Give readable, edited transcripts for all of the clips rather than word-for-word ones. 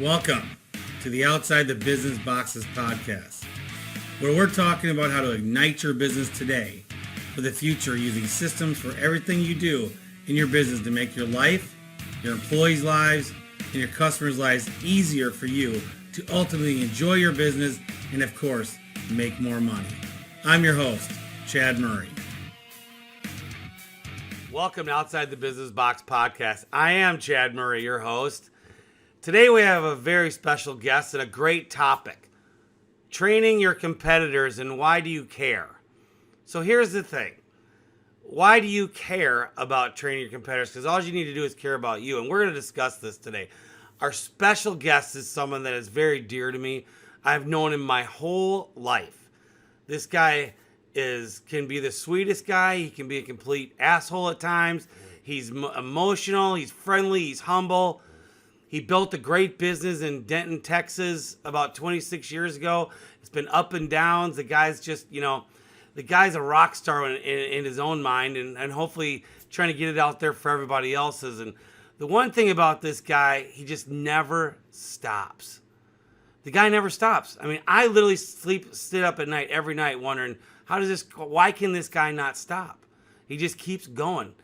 Welcome to the Outside the Business Boxes podcast, where we're talking about how to ignite your business today for the future using systems for everything you do in your business to make your life, your employees' lives, and your customers' lives easier for you to ultimately enjoy your business and, of course, make more money. I'm your host, Chad Murray. Welcome to Outside the Business Box podcast. I am Chad Murray, your host. Today we have a very special guest and a great topic. Training your competitors and why do you care? So here's the thing. Why do you care about training your competitors? Because all you need to do is care about you. And we're going to discuss this today. Our special guest is someone that is very dear to me. I've known him my whole life. This guy can be the sweetest guy. He can be a complete asshole at times. He's emotional. He's friendly. He's humble. He built a great business in Denton, Texas about 26 years ago. It's been up and downs. The guy's just, the guy's a rock star in his own mind and hopefully trying to get it out there for everybody else's. And the one thing about this guy, he just never stops. The guy never stops. I mean, I literally sit up at night every night wondering, why can this guy not stop? He just keeps going.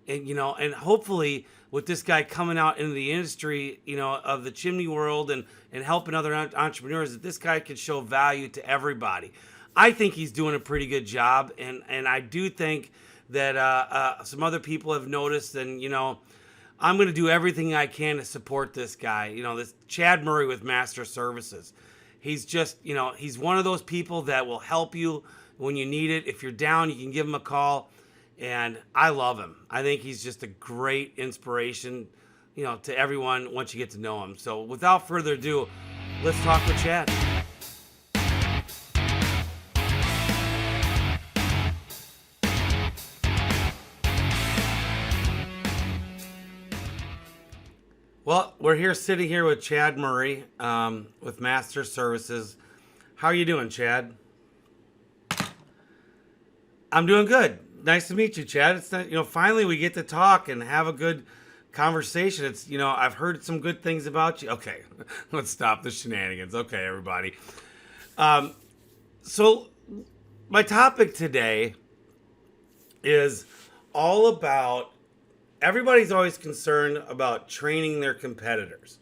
And hopefully with this guy coming out into the industry, of the chimney world and helping other entrepreneurs, that this guy could show value to everybody. I think he's doing a pretty good job. And I do think that some other people have noticed. And, I'm going to do everything I can to support this guy. This Chad Murray with Master Services. He's just, he's one of those people that will help you when you need it. If you're down, you can give him a call. And I love him. I think he's just a great inspiration, to everyone once you get to know him. So without further ado, let's talk with Chad. Well, we're sitting here with Chad Murray with Master Services. How are you doing, Chad? I'm doing good. Nice to meet you, Chad. It's finally we get to talk and have a good conversation. It's I've heard some good things about you. Okay, let's stop the shenanigans. Okay, everybody. So my topic today is all about everybody's always concerned about training their competitors.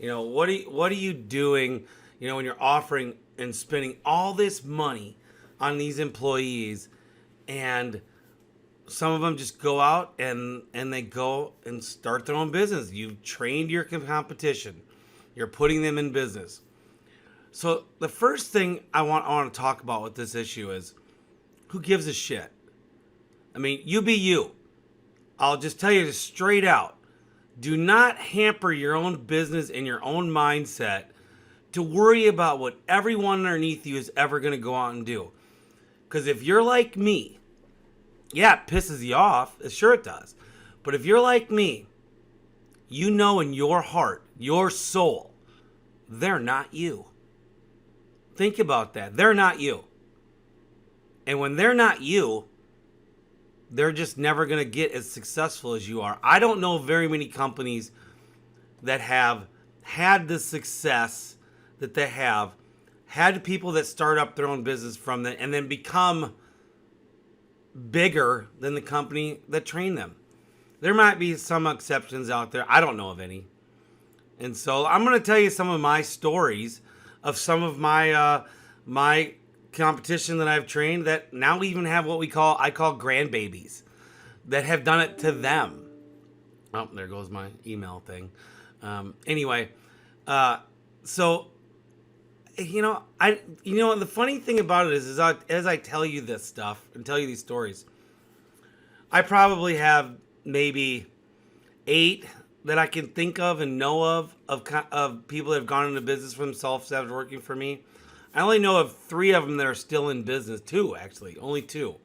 What are you doing? When you're offering and spending all this money on these employees. And some of them just go out and they go and start their own business. You've trained your competition. You're putting them in business. So the first thing I want to talk about with this issue is, who gives a shit? I mean, you be you. I'll just tell you this straight out. Do not hamper your own business and your own mindset to worry about what everyone underneath you is ever going to go out and do. Because if you're like me, yeah, it pisses you off. Sure it does. But if you're like me, in your heart, your soul, they're not you. Think about that. They're not you. And when they're not you, they're just never going to get as successful as you are. I don't know very many companies that have had the success that they have, had people that start up their own business from them and then become bigger than the company that trained them. There might be some exceptions out there. I don't know of any. And so I'm going to tell you some of my stories of some of my my competition that I've trained that now even have what I call grandbabies that have done it to them. Oh, there goes my email thing. So the funny thing about it is as I tell you this stuff and tell you these stories, I probably have maybe 8 that I can think of and know of people that have gone into business for themselves after working for me. I only know of 3 of them that are still in business. 2, actually, only 2.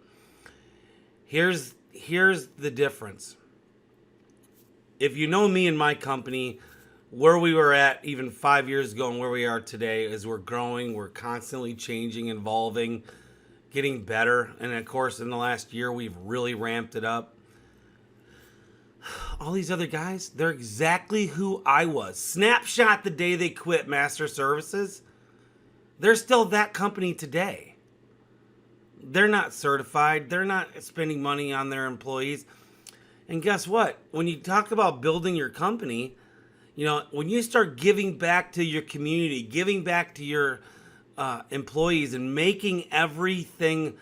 Here's the difference. If you know me and my company, where we were at even 5 years ago and where we are today is we're growing, we're constantly changing, evolving, getting better. And of course, in the last year, we've really ramped it up. all these other guys, they're exactly who I was. Snapshot the day they quit Master Services. They're still that company today. They're not certified. They're not spending money on their employees. And guess what? When you talk about building your company, when you start giving back to your community, giving back to your employees, and making everything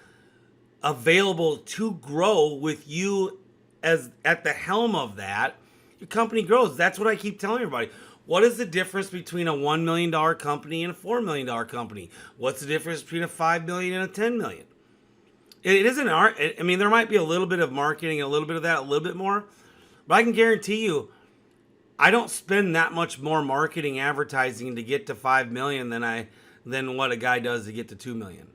available to grow with you as at the helm of that, your company grows. That's what I keep telling everybody. What is the difference between a $1 million company and a $4 million company? What's the difference between a $5 million and a $10 million? It isn't art. I mean, there might be a little bit of marketing, a little bit of that, a little bit more, but I can guarantee you, I don't spend that much more marketing advertising to get to 5 million than what a guy does to get to 2 million.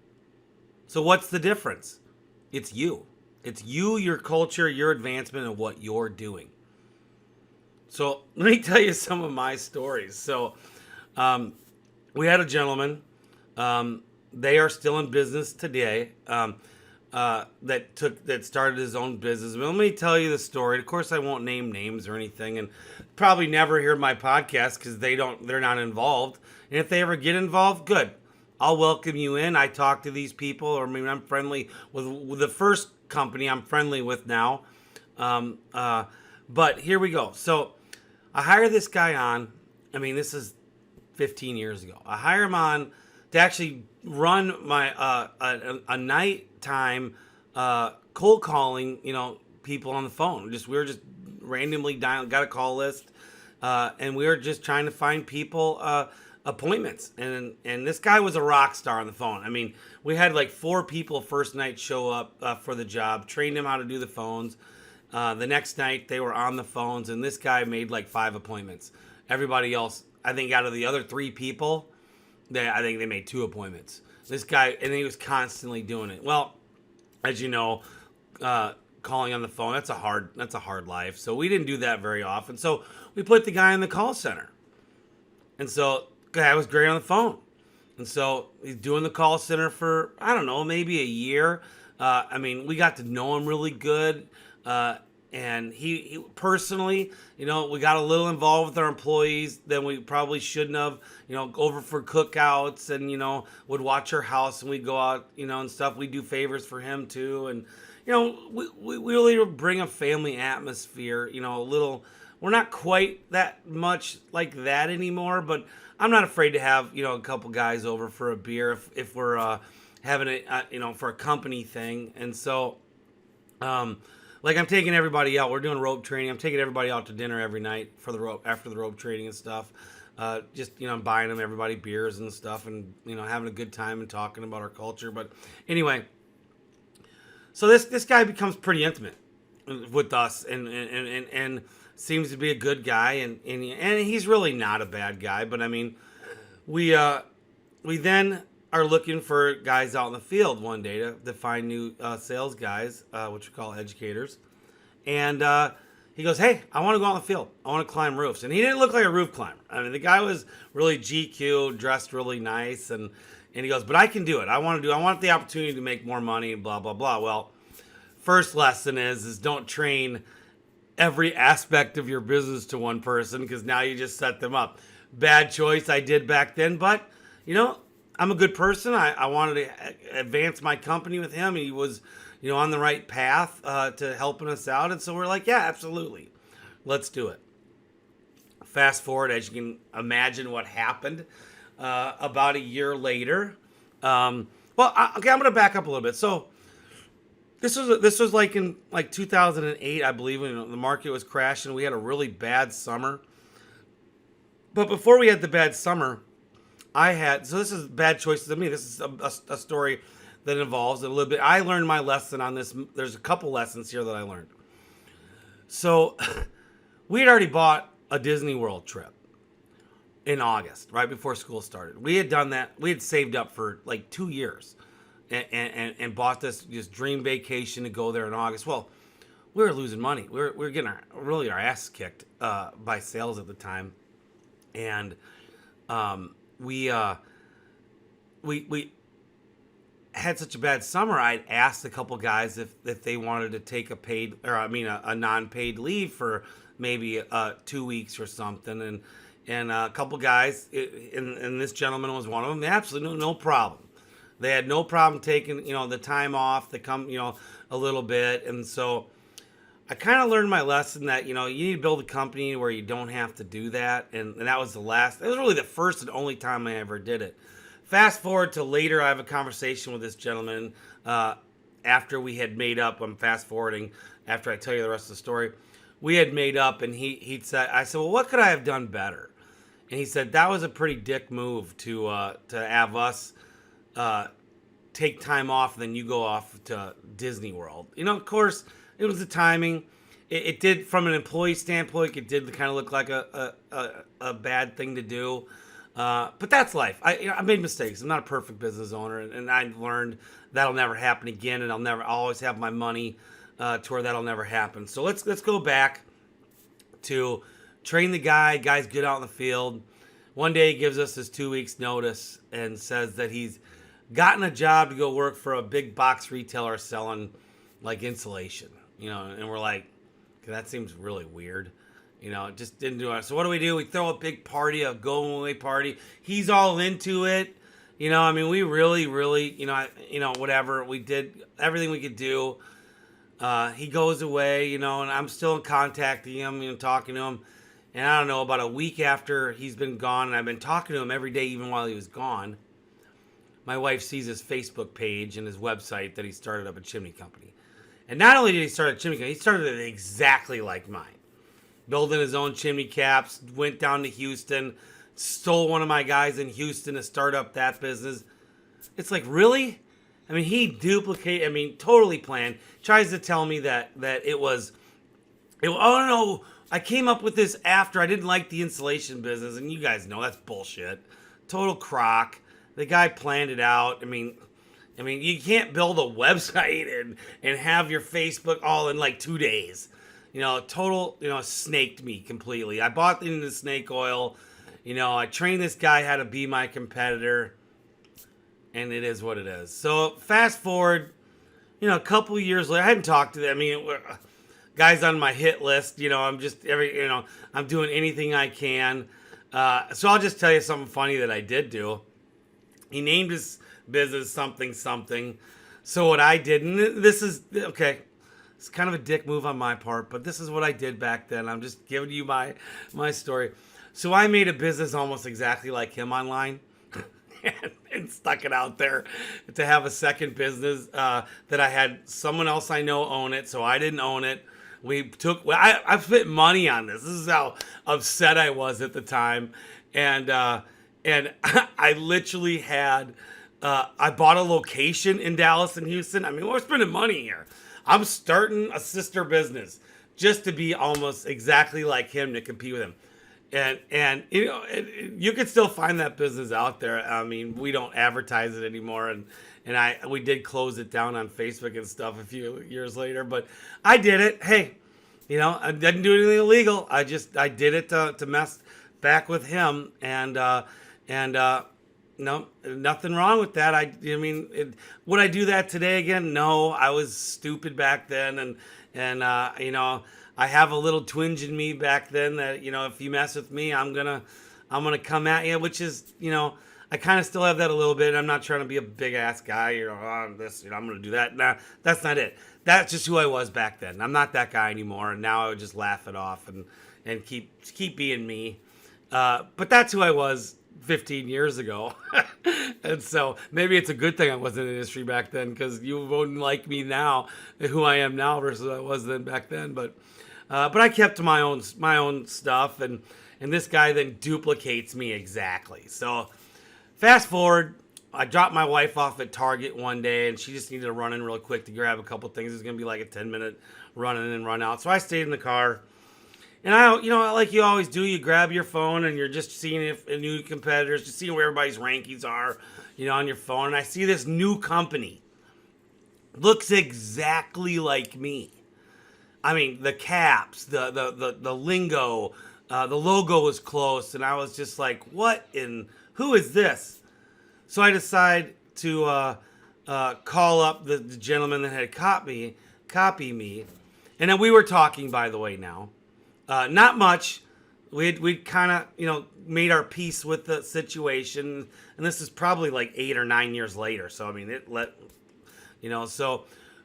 So what's the difference? It's you. It's you, your culture, your advancement of what you're doing. So let me tell you some of my stories. So we had a gentleman. They are still in business today. That started his own business. But let me tell you the story. Of course, I won't name names or anything, and probably never hear my podcast because they're not involved. And if they ever get involved, good. I'll welcome you in. I talk to these people, or maybe I'm friendly with the first company I'm friendly with now. But here we go. So I hire this guy on. I mean, this is 15 years ago. I hire him on to actually run my a nighttime cold calling, people on the phone. We were just randomly dialing, got a call list, and we were just trying to find people appointments. And this guy was a rock star on the phone. I mean, we had like 4 people first night show up for the job, trained him how to do the phones. The next night they were on the phones, and this guy made like 5 appointments. Everybody else, I think out of the other 3 people, I think they made 2 appointments. This guy, and he was constantly doing it. Well, as you know, calling on the phone, that's a hard life. So we didn't do that very often. So we put the guy in the call center. And so the guy was great on the phone. And so he's doing the call center for, I don't know, maybe a year. We got to know him really good. And he personally, we got a little involved with our employees than we probably shouldn't have, over for cookouts and, would watch our house and we'd go out, and stuff. We do favors for him too. And, we really bring a family atmosphere, we're not quite that much like that anymore, but I'm not afraid to have, a couple guys over for a beer if we're, having it, for a company thing. And so, like I'm taking everybody out. We're doing rope training. I'm taking everybody out to dinner every night for the rope after the rope training and stuff. I'm buying them everybody beers and stuff, and having a good time and talking about our culture. But anyway, so this guy becomes pretty intimate with us, and seems to be a good guy, and he's really not a bad guy. But I mean, we then are looking for guys out in the field one day to find new sales guys, which we call educators. And he goes, "Hey, I want to go out in the field. I want to climb roofs." And he didn't look like a roof climber. I mean, the guy was really GQ, dressed really nice. And he goes, "But I can do it. I want the opportunity to make more money and blah, blah, blah." Well, first lesson is don't train every aspect of your business to one person, because now you just set them up. Bad choice I did back then, but, I'm a good person. I wanted to advance my company with him. He was, on the right path to helping us out. And so we're like, yeah, absolutely. Let's do it. Fast forward, as you can imagine what happened about a year later. I'm going to back up a little bit. So this was like in 2008, I believe, when the market was crashing. We had a really bad summer. But before we had the bad summer, this is bad choices of me. This is a story that involves a little bit. I learned my lesson on this. There's a couple lessons here that I learned. So we had already bought a Disney World trip in August, right before school started. We had done that. We had saved up for like 2 years and bought this dream vacation to go there in August. Well, we were losing money. We were getting our ass kicked by sales at the time. And we had such a bad summer. I'd asked a couple guys if they wanted to take a non-paid leave for maybe 2 weeks or something, and a couple guys, and this gentleman was one of them. They absolutely no problem. They had no problem taking the time off. They come a little bit, and so I kind of learned my lesson that you need to build a company where you don't have to do that, and that was the last. It was really the first and only time I ever did it. Fast forward to later, I have a conversation with this gentleman after we had made up. I'm fast forwarding after I tell you the rest of the story. We had made up, and he said, I said, well, what could I have done better? And he said that was a pretty dick move to have us take time off, and then you go off to Disney World. Of course, it was the timing. It did, from an employee standpoint, it did kind of look like a bad thing to do. But that's life. I made mistakes. I'm not a perfect business owner, and I learned that'll never happen again, and I'll always have my money to where that'll never happen. So let's go back to train the guy. Guy's good out in the field. One day he gives us his 2 weeks notice and says that he's gotten a job to go work for a big box retailer selling like insulation. And we're like, okay, that seems really weird. Just didn't do it. So what do? We throw a big party, a going away party. He's all into it. We really, whatever. We did everything we could do. He goes away, and I'm still contacting him, talking to him. And I don't know, about a week after he's been gone, and I've been talking to him every day, even while he was gone, my wife sees his Facebook page and his website that he started up a chimney company. And not only did he start a chimney company, he started it exactly like mine. Building his own chimney caps, went down to Houston, stole one of my guys in Houston to start up that business. It's like, really? He totally planned. Tries to tell me that oh no, I came up with this after I didn't like the insulation business, and you guys know that's bullshit. Total crock. The guy planned it out. You can't build a website and have your Facebook all in like 2 days. Total, snaked me completely. I bought into the snake oil. I trained this guy how to be my competitor. And it is what it is. So fast forward, a couple years later, I hadn't talked to them. Guys on my hit list, I'm just I'm doing anything I can. So I'll just tell you something funny that I did do. He named his business something. So what I did, and this is, okay, it's kind of a dick move on my part, but this is what I did back then. I'm just giving you my story. So I made a business almost exactly like him online. And stuck it out there to have a second business that I had someone else I know own it, so I didn't own it. I spent money on this. This is how upset I was at the time, and I literally had I bought a location in Dallas and Houston. We're spending money here. I'm starting a sister business just to be almost exactly like him, to compete with him. And you can still find that business out there. We don't advertise it anymore, and we did close it down on Facebook and stuff a few years later. But I did it. Hey, I didn't do anything illegal. I did it to mess back with him, and no, nothing wrong with that. Would I do that today again? No, I was stupid back then, and I have a little twinge in me back then that, if you mess with me, I'm gonna come at you, which is, I kind of still have that a little bit. I'm not trying to be a big ass guy, I'm gonna do that. Nah, that's not it. That's just who I was back then. I'm not that guy anymore, and now I would just laugh it off and keep being me. But that's who I was 15 years ago. And so maybe it's a good thing I wasn't in the industry back then, because you wouldn't like me now, who I am now versus I was then back then. But I kept my own stuff, and this guy then duplicates me exactly. So fast forward, I dropped my wife off at Target one day, and she just needed to run in real quick to grab a couple things. It was gonna be like a 10-minute run in and run out. So I stayed in the car, and like you always do, you grab your phone and you're just seeing if new competitors, just seeing where everybody's rankings are, on your phone. And I see this new company, looks exactly like me. The caps, the lingo, the logo was close, and I was just like, who is this? So I decide to call up the gentleman that had copy me. And then we were talking, by the way, now. Not much. We'd kind of, made our peace with the situation. And this is probably like 8 or 9 years later. So, I mean,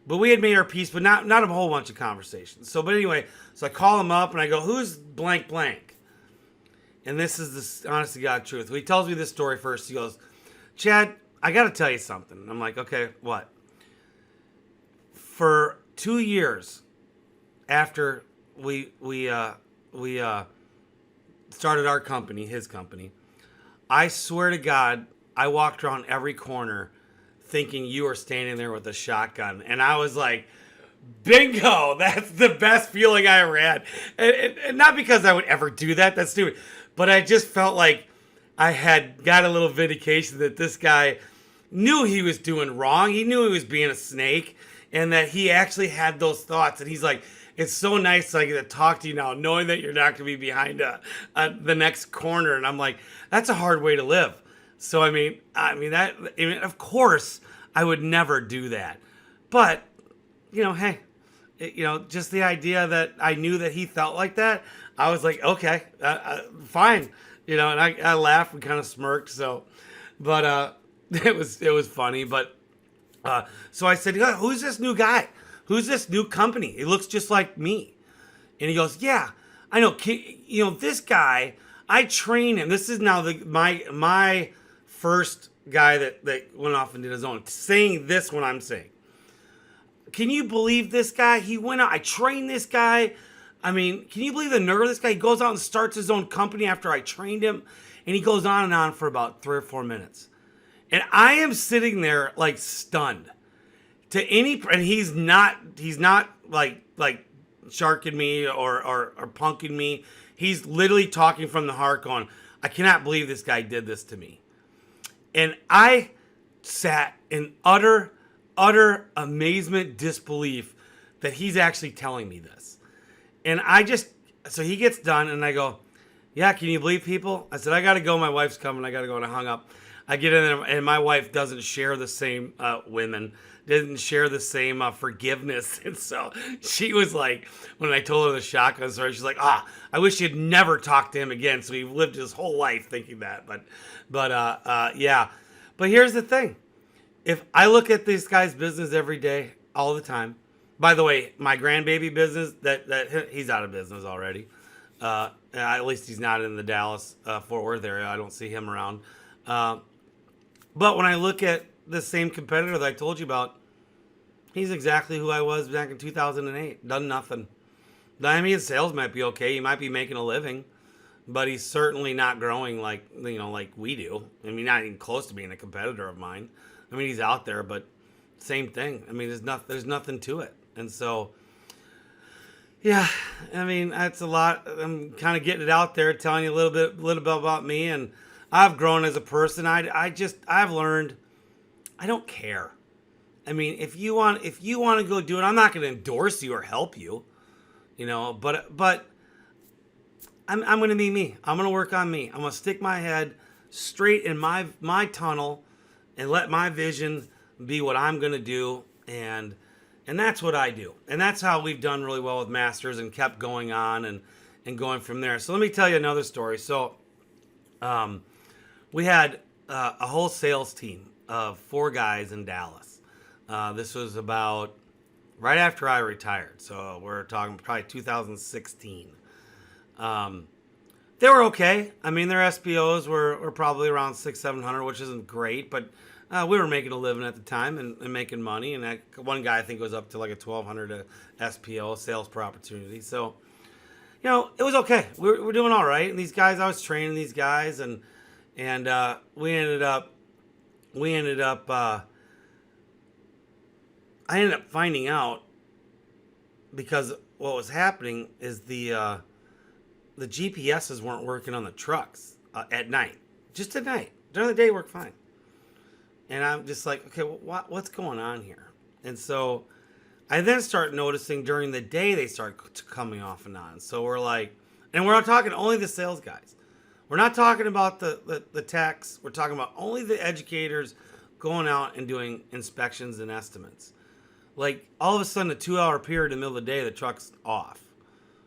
but we had made our peace, but not a whole bunch of conversations. So, but anyway, so I call him up and I go, who's blank blank? And this is the honest to God truth. He tells me this story first. He goes, Chad, I got to tell you something. I'm like, okay, what? For 2 years after we started our company, his company, I swear to God, I walked around every corner thinking you were standing there with a shotgun. And I was like, bingo, that's the best feeling I ever had. And not because I would ever do that, that's stupid. But I just felt like I had got a little vindication that this guy knew he was doing wrong. He knew he was being a snake and that he actually had those thoughts. And he's like, it's so nice to get to talk to you now, knowing that you're not going to be behind the next corner. And I'm like, that's a hard way to live. So, of course, I would never do that. But, hey, just the idea that I knew that he felt like that, I was like, okay, fine. And I laughed and kind of smirked. So, but it was funny. But so I said, who's this new guy? Who's this new company? It looks just like me. And he goes, yeah, I know. This guy, I train him. This is now my first guy that went off and did his own, saying this when I'm saying. Can you believe this guy? He went out. I trained this guy. I mean, can you believe the nerve of this guy? He goes out and starts his own company after I trained him. And he goes on and on for about 3 or 4 minutes. And I am sitting there like stunned. And he's not like sharking me or punking me. He's literally talking from the heart going, I cannot believe this guy did this to me. And I sat in utter amazement, disbelief that he's actually telling me this. And so he gets done and I go, yeah, can you believe people? I said, I got to go. My wife's coming. I got to go. And I hung up. I get in there and my wife doesn't share the same didn't share the same forgiveness. And so she was like, when I told her the shotgun story, she's like, I wish you'd never talked to him again. So he lived his whole life thinking that. But yeah. But here's the thing. If I look at this guy's business every day, all the time, by the way, my grandbaby business, that he's out of business already. At least he's not in the Dallas, Fort Worth area. I don't see him around. But when I look at the same competitor that I told you about, he's exactly who I was back in 2008. Done nothing. I mean, his sales might be okay. He might be making a living, but he's certainly not growing like we do. I mean, not even close to being a competitor of mine. I mean, he's out there, but same thing. I mean, there's nothing to it. And so, yeah, I mean, that's a lot. I'm kind of getting it out there, telling you a little bit about me, and I've grown as a person. I've learned I don't care. I mean, if you want to go do it, I'm not going to endorse you or help you, but I'm going to be me. I'm going to work on me. I'm going to stick my head straight in my tunnel and let my vision be what I'm going to do. And that's what I do. And that's how we've done really well with Masters and kept going on and going from there. So let me tell you another story. So, we had a whole sales team of 4 guys in Dallas. This was about right after I retired. So we're talking probably 2016. They were okay. I mean, their SPOs were probably around 600-700, which isn't great, but we were making a living at the time and making money. And one guy I think was up to like a 1,200 SPO, sales per opportunity. So, it was okay. We're doing all right. And these guys, I was training these guys, and we ended up. I ended up finding out because what was happening is the GPSs weren't working on the trucks at night, just at night. During the day, it worked fine. And I'm just like, okay, well, what's going on here? And so I then start noticing during the day they start coming off and on. So we're like, and we're not talking only the sales guys. We're not talking about the techs. We're talking about only the educators going out and doing inspections and estimates. Like all of a sudden, a 2-hour period in the middle of the day, the truck's off.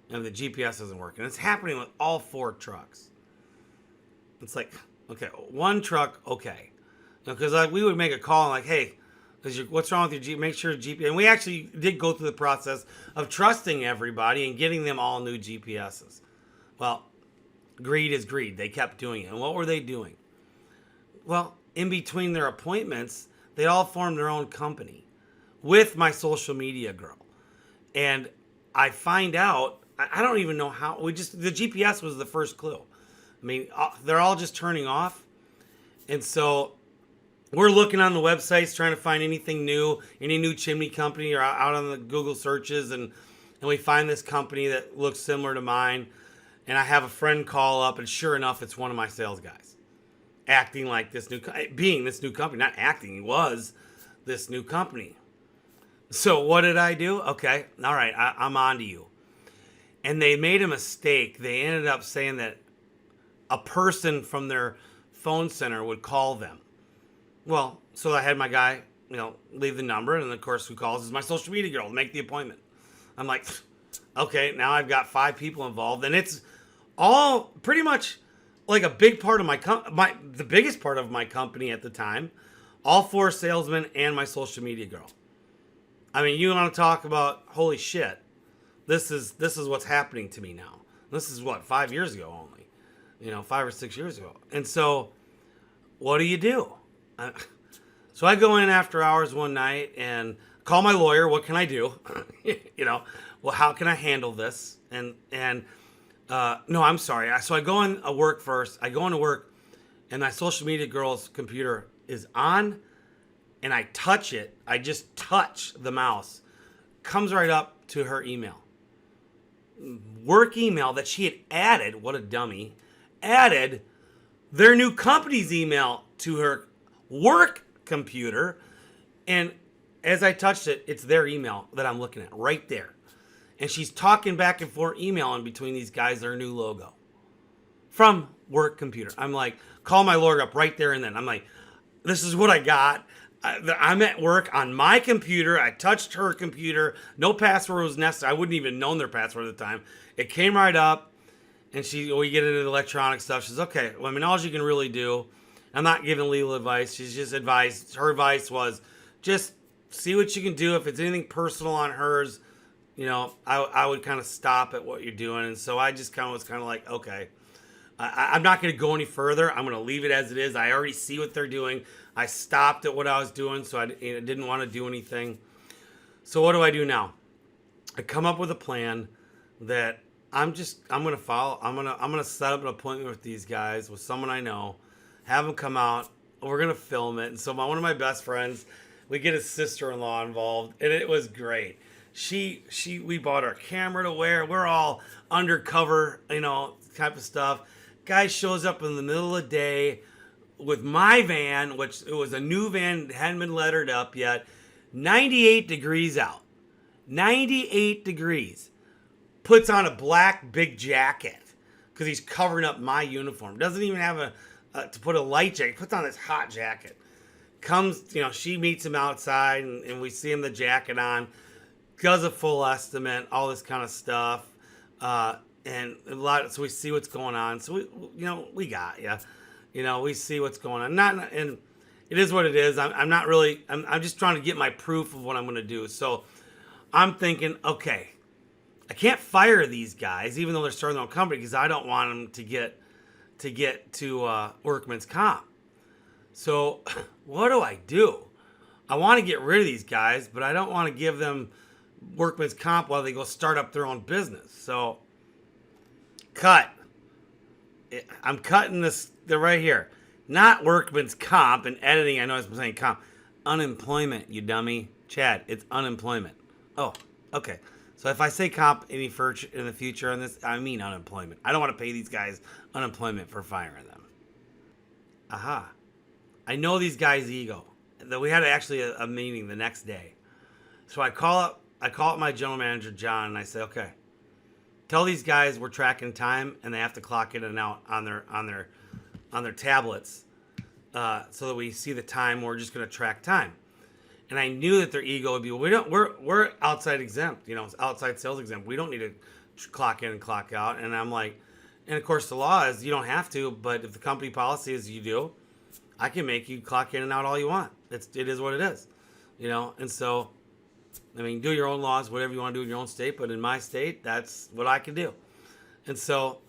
and the GPS isn't working. It's happening with all 4 trucks. It's like, okay, one truck, okay. Because like we would make a call and like, hey, what's wrong with your GPS? Make sure GPS. And we actually did go through the process of trusting everybody and getting them all new GPSs. Well, greed is greed. They kept doing it. And what were they doing? Well, in between their appointments, they all formed their own company with my social media girl. And I find out, I don't even know how, the GPS was the first clue. I mean, they're all just turning off. And so we're looking on the websites trying to find anything new, any new chimney company or out on the Google searches. And we find this company that looks similar to mine. And I have a friend call up, and sure enough, it's one of my sales guys. Acting like being this new company, not acting, he was this new company. So what did I do? Okay, all right, I'm on to you. And they made a mistake. They ended up saying that a person from their phone center would call them. Well, so I had my guy, leave the number, and of course who calls is my social media girl to make the appointment. I'm like, okay, now I've got 5 people involved, and it's all pretty much like a big part of the biggest part of my company at the time, all 4 salesmen and my social media girl. I mean, you want to talk about holy shit? This is what's happening to me now. This is what 5 years ago only, 5 or 6 years ago. And so, what do? So I go in after hours one night and call my lawyer. What can I do? Well, how can I handle this? And no, I'm sorry. So I go in work first. I go into work, and my social media girl's computer is on, and I touch it. I just touch the mouse. Comes right up to her email. Work email that she had added, what a dummy, added their new company's email to her work computer. And as I touched it, it's their email that I'm looking at right there. And she's talking back and forth, emailing between these guys their new logo from work computer. I'm like, call my lawyer up right there and then. I'm like, this is what I got. I'm at work on my computer. I touched her computer. No password was necessary. I wouldn't even known their password at the time. It came right up, and we get into the electronic stuff. She's okay. Well, I mean, all you can really do. I'm not giving legal advice. She's just advice. Her advice was just see what you can do. If it's anything personal on hers, I would kind of stop at what you're doing. And so I just was kind of like, okay, I'm not going to go any further. I'm going to leave it as it is. I already see what they're doing. I stopped at what I was doing, so I didn't want to do anything. So what do I do now? I come up with a plan that I'm going to follow. I'm going to set up an appointment with these guys, with someone I know, have them come out. We're going to film it. And so one of my best friends, we get his sister-in-law involved, and it was great. We bought our camera to wear. We're all undercover, type of stuff. Guy shows up in the middle of the day with my van, which it was a new van, hadn't been lettered up yet. 98 degrees out. 98 degrees. Puts on a black big jacket because he's covering up my uniform. Doesn't even have to put a light jacket. Puts on this hot jacket. Comes, she meets him outside and we see him the jacket on. Does a full estimate, all this kind of stuff, and so we see what's going on. So we got we see what's going on. And it is what it is. I'm not really. I'm just trying to get my proof of what I'm going to do. So I'm thinking, okay, I can't fire these guys even though they're starting their own company because I don't want them to get to workman's comp. So what do? I want to get rid of these guys, but I don't want to give them workman's comp while they go start up their own business. So cut. I'm cutting they're right here. Not workman's comp and editing. I know I'm saying comp. Unemployment, you dummy. Chad, it's unemployment. Oh, okay. So if I say comp in the future on this, I mean unemployment. I don't want to pay these guys unemployment for firing them. Aha. I know these guys' ego. We had actually a meeting the next day. So I call up my general manager, John, and I say, okay, tell these guys we're tracking time and they have to clock in and out on their tablets so that we see the time. We're just going to track time. And I knew that their ego would be, we're outside exempt, outside sales exempt. We don't need to clock in and clock out. And I'm like, and of course the law is you don't have to, but if the company policy is you do, I can make you clock in and out all you want. It is what it is, And so, I mean, do your own laws, whatever you want to do in your own state. But in my state, that's what I can do. And so,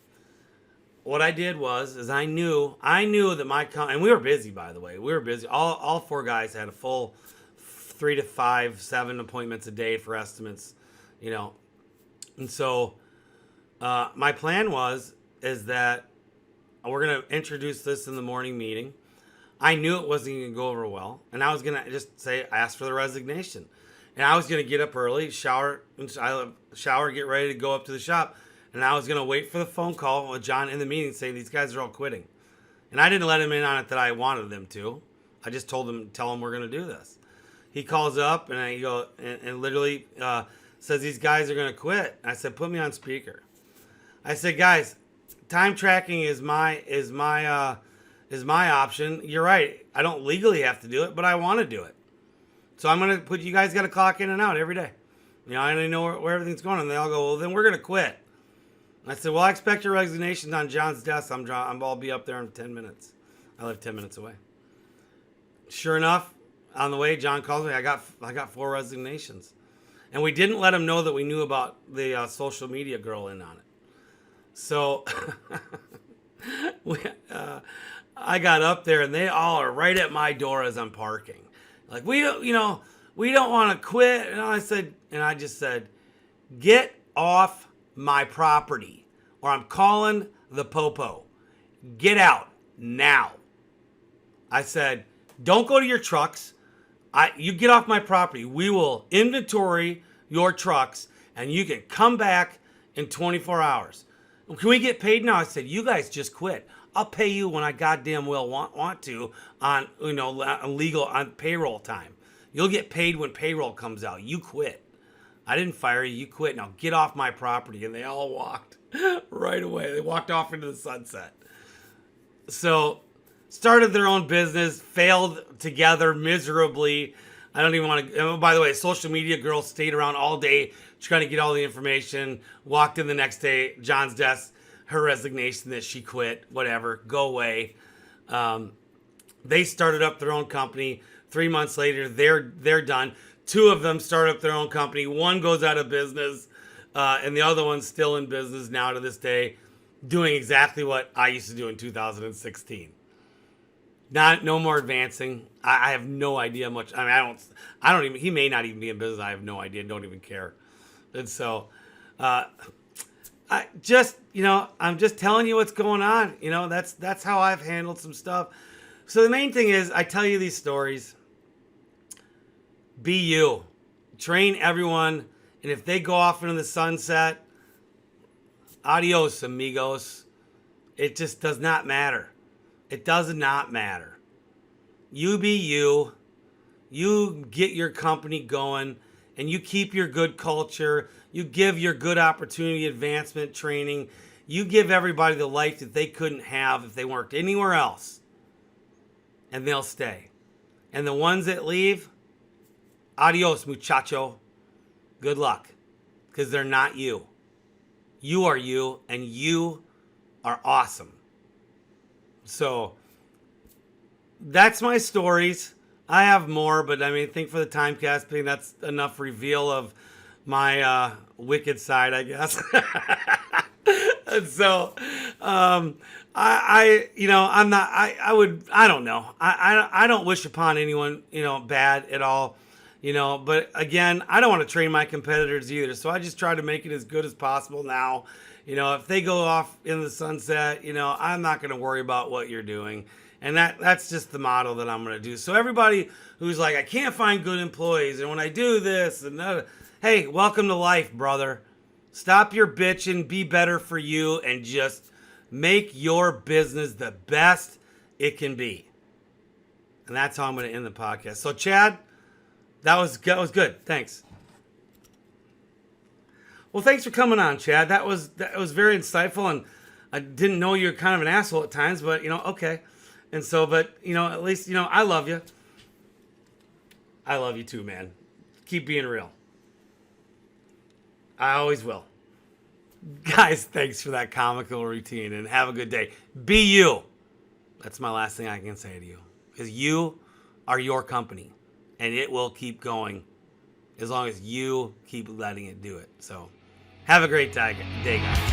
what I did is I knew that my company, and we were busy, by the way. We were busy. All 4 guys had a full 3 to 5, 7 appointments a day for estimates, And so, my plan is that we're going to introduce this in the morning meeting. I knew it wasn't going to go over well, and I was going to just ask for the resignation. And I was going to get up early, shower, get ready to go up to the shop. And I was going to wait for the phone call with John in the meeting saying these guys are all quitting. And I didn't let him in on it that I wanted them to. I just told him, tell him we're going to do this. He calls up and I go and literally says these guys are going to quit. I said, put me on speaker. I said, guys, time tracking is my option. You're right. I don't legally have to do it, but I want to do it. So I'm going to you guys got to clock in and out every day. I don't know where everything's going. And they all go, well, then we're going to quit. I said, well, I expect your resignation on John's desk. I'll be up there in 10 minutes. I live 10 minutes away. Sure enough, on the way, John calls me. I got 4 resignations. And we didn't let him know that we knew about the social media girl in on it. So I got up there, and they all are right at my door as I'm parking. Like, we don't want to quit. And I just said, get off my property, or I'm calling the popo. Get out now. I said, don't go to your trucks. You get off my property. We will inventory your trucks, and you can come back in 24 hours. Can we get paid now? I said, you guys just quit. I'll pay you when I goddamn well want to on on payroll time. You'll get paid when payroll comes out. You quit. I didn't fire you. You quit. Now get off my property. And they all walked right away. They walked off into the sunset. So started their own business, failed together miserably. I don't even want to. Oh, by the way, social media girl stayed around all day trying to get all the information. Walked in the next day, John's desk, her resignation that she quit. Whatever, go away. They started up their own company. 3 months later, they're done. 2 of them start up their own company. 1 goes out of business, and the other one's still in business now to this day, doing exactly what I used to do in 2016. No more advancing. I have no idea much. I mean, I don't even. He may not even be in business. I have no idea. Don't even care. And so, I'm just telling you what's going on. That's how I've handled some stuff. So the main thing is, I tell you these stories. Be you. Train everyone. And if they go off into the sunset, adios, amigos. It just does not matter. It does not matter. You be you. You get your company going. And you keep your good culture. You give your good opportunity advancement training. You give everybody the life that they couldn't have if they worked anywhere else. And they'll stay. And the ones that leave, adios, muchacho. Good luck. Because they're not you. You are you, and you are awesome. So, that's my stories. I have more, but I think for the timecast thing, that's enough reveal of my wicked side, I guess. And so, I don't know. I don't wish upon anyone, bad at all, but again, I don't want to train my competitors either. So I just try to make it as good as possible now. If they go off in the sunset, I'm not going to worry about what you're doing. And that's just the model that I'm going to do. So everybody who's like, I can't find good employees, and when I do this, and hey, welcome to life, brother. Stop your bitching, be better for you, and just make your business the best it can be. And that's how I'm going to end the podcast. So, Chad, that was good. Thanks. Well, thanks for coming on, Chad. That was very insightful, and I didn't know you're kind of an asshole at times, but okay. And so, but at least I love you. I love you too, man. Keep being real. I always will. Guys, thanks for that comical routine and have a good day. Be you. That's my last thing I can say to you. Because you are your company and it will keep going as long as you keep letting it do it. So have a great day, guys.